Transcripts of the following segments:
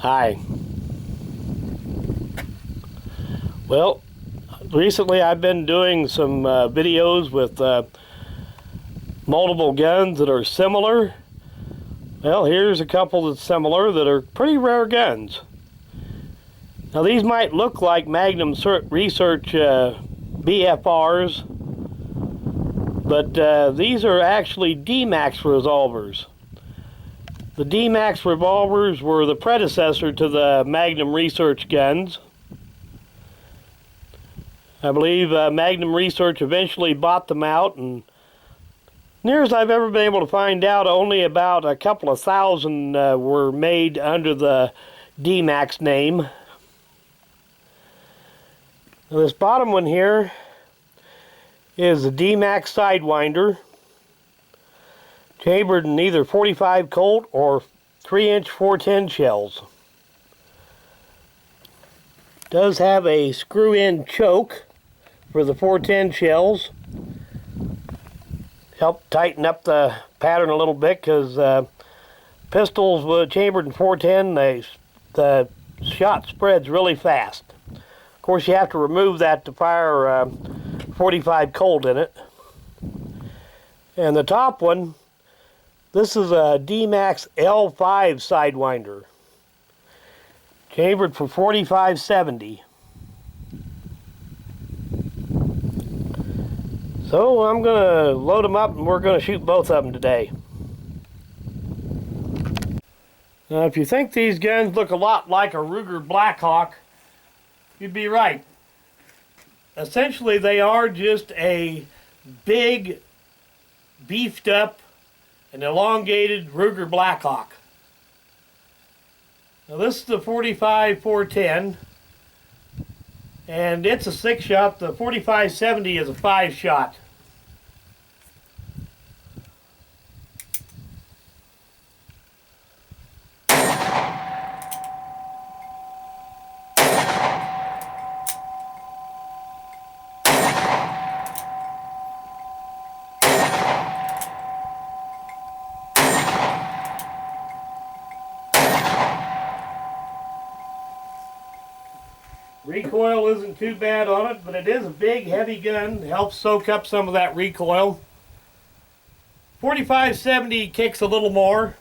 Hi. Well, recently I've been doing some videos with multiple guns that are similar. Well, here's a couple that's similar that are pretty rare guns. Now these might look like Magnum Research BFRs, but these are actually D-MAX revolvers. The D-MAX revolvers were the predecessor to the Magnum Research guns. I believe Magnum Research eventually bought them out, and near as I've ever been able to find out, only about a couple of thousand were made under the D-MAX name. Now this bottom one here is the D-MAX Sidewinder, chambered in either 45 Colt or 3-inch 410 shells. Does have a screw-in choke for the 410 shells. Help tighten up the pattern a little bit, because pistols chambered in 410, the shot spreads really fast. Of course, you have to remove that to fire 45 Colt in it. And the top one, this is a D-MAX L5 Sidewinder, chambered for 45-70. So I'm going to load them up and we're going to shoot both of them today. Now if you think these guns look a lot like a Ruger Blackhawk, you'd be right. Essentially they are just a big, beefed up and elongated Ruger Blackhawk. Now this is the 45-410, and it's a 6-shot. The 45-70 is a 5-shot. Recoil isn't too bad on it, but it is a big, heavy gun. It helps soak up some of that recoil. 45-70 kicks a little more.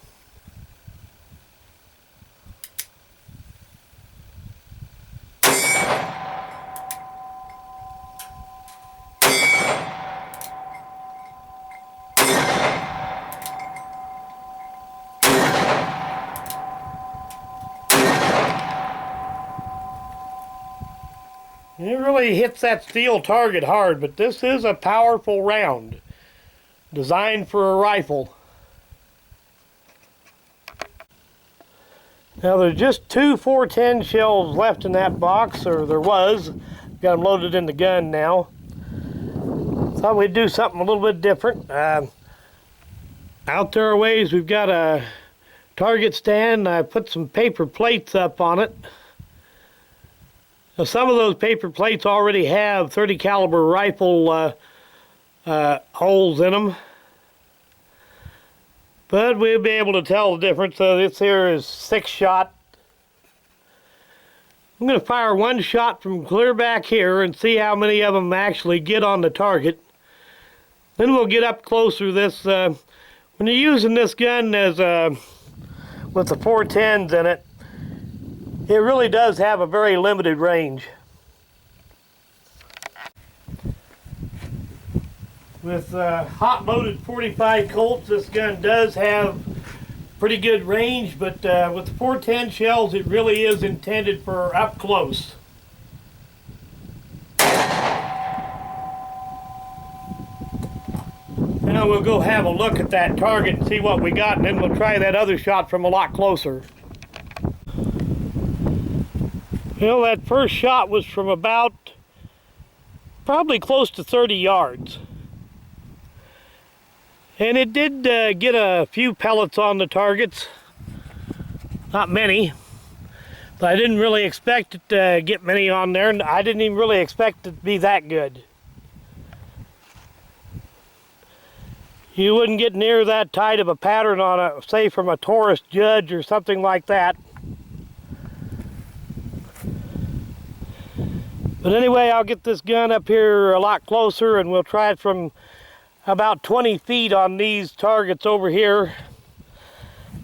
It really hits that steel target hard, but this is a powerful round, designed for a rifle. Now there's just 2 410 shells left in that box, or there was. Got them loaded in the gun now. Thought we'd do something a little bit different. Out there a ways, we've got a target stand. I put some paper plates up on it. Now, some of those paper plates already have 30 caliber rifle holes in them, but we'll be able to tell the difference. So this here is 6-shot. I'm going to fire one shot from clear back here and see how many of them actually get on the target. Then we'll get up closer. This when you're using this gun as with the 410s in it, it really does have a very limited range. With hot-loaded 45 Colts, this gun does have pretty good range, but with the 410 shells, it really is intended for up close. Now we'll go have a look at that target and see what we got, and then we'll try that other shot from a lot closer. Well, that first shot was from about probably close to 30 yards. And it did get a few pellets on the targets. Not many. But I didn't really expect it to get many on there, and I didn't even really expect it to be that good. You wouldn't get near that tight of a pattern on a, say, from a tourist judge or something like that. But anyway, I'll get this gun up here a lot closer and we'll try it from about 20 feet on these targets over here.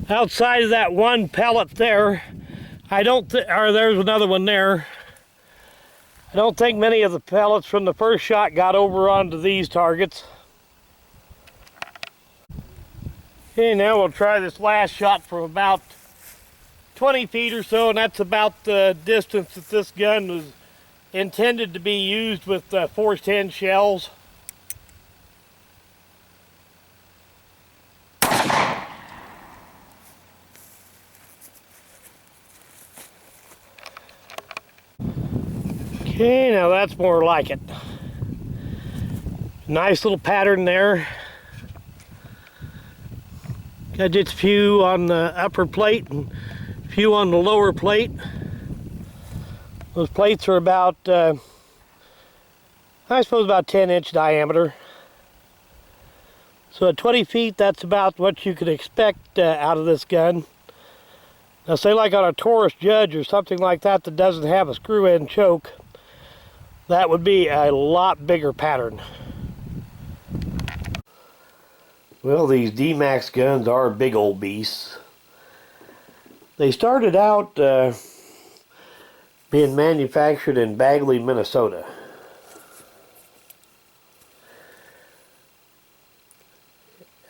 Outside of that one pellet there, there's another one there. I don't think many of the pellets from the first shot got over onto these targets. Okay, now we'll try this last shot from about 20 feet or so, and that's about the distance that this gun was intended to be used with Force 10 shells. Okay, now that's more like it. Nice little pattern there. Got just a few on the upper plate and a few on the lower plate. Those plates are about, I suppose about 10-inch diameter. So at 20 feet, that's about what you could expect out of this gun. Now say like on a Taurus Judge or something like that that doesn't have a screw-in choke, that would be a lot bigger pattern. Well, these D-MAX guns are big old beasts. They started out being manufactured in Bagley, Minnesota.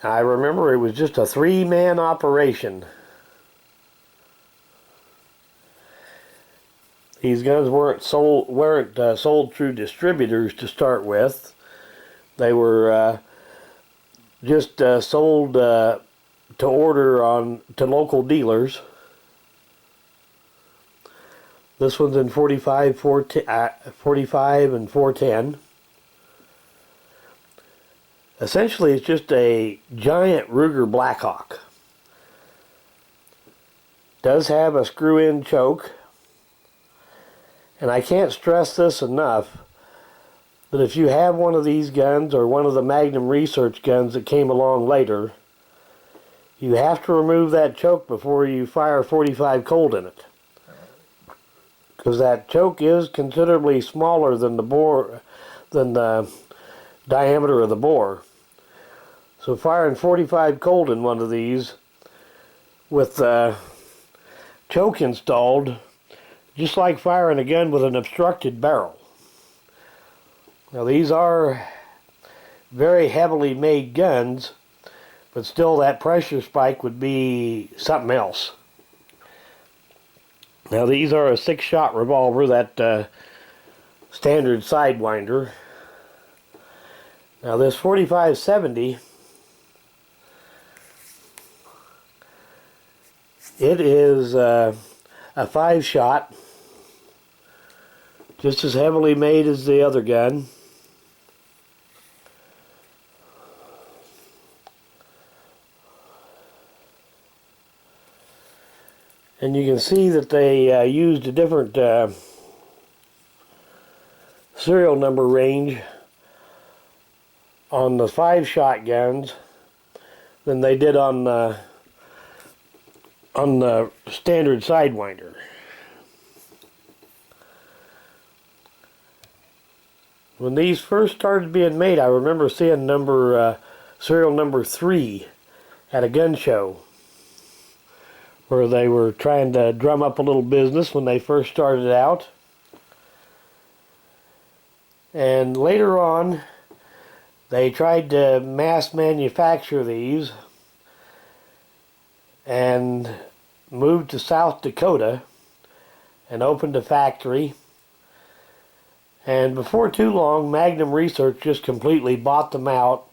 I remember it was just a 3-man operation. These guns weren't sold through distributors to start with. They were just sold to order to local dealers. This one's in 45 and 410. Essentially, it's just a giant Ruger Blackhawk. Does have a screw-in choke. And I can't stress this enough, that if you have one of these guns or one of the Magnum Research guns that came along later, you have to remove that choke before you fire 45 Colt in it. Because that choke is considerably smaller than the diameter of the bore. So firing 45 Colt in one of these with the choke installed, just like firing a gun with an obstructed barrel. Now these are very heavily made guns, but still that pressure spike would be something else. Now these are a 6-shot revolver, that standard Sidewinder. Now this 45-70, it is a 5-shot, just as heavily made as the other gun. And you can see that they used a different serial number range on the 5-shot guns than they did on the standard Sidewinder. When these first started being made, I remember seeing serial number 3 at a gun show, where they were trying to drum up a little business when they first started out. And later on, they tried to mass manufacture these and moved to South Dakota and opened a factory. And before too long, Magnum Research just completely bought them out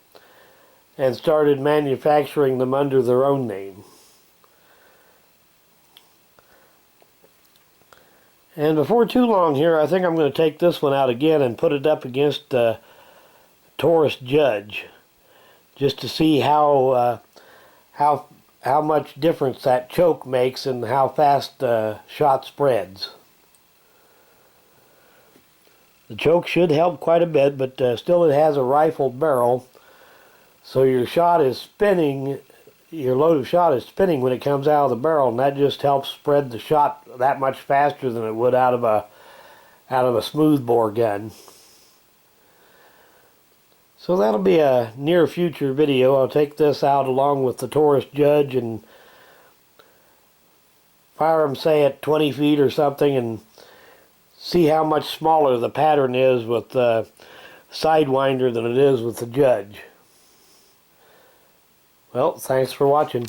and started manufacturing them under their own name. And before too long here, I think I'm going to take this one out again and put it up against the Taurus Judge, just to see how much difference that choke makes and how fast the shot spreads. The choke should help quite a bit, but still it has a rifled barrel, so your shot is spinning. Your load of shot is spinning when it comes out of the barrel, and that just helps spread the shot that much faster than it would out of out of a smoothbore gun. So that'll be a near future video. I'll take this out along with the Taurus Judge and fire them, say, at 20 feet or something, and see how much smaller the pattern is with the Sidewinder than it is with the Judge. Well, thanks for watching.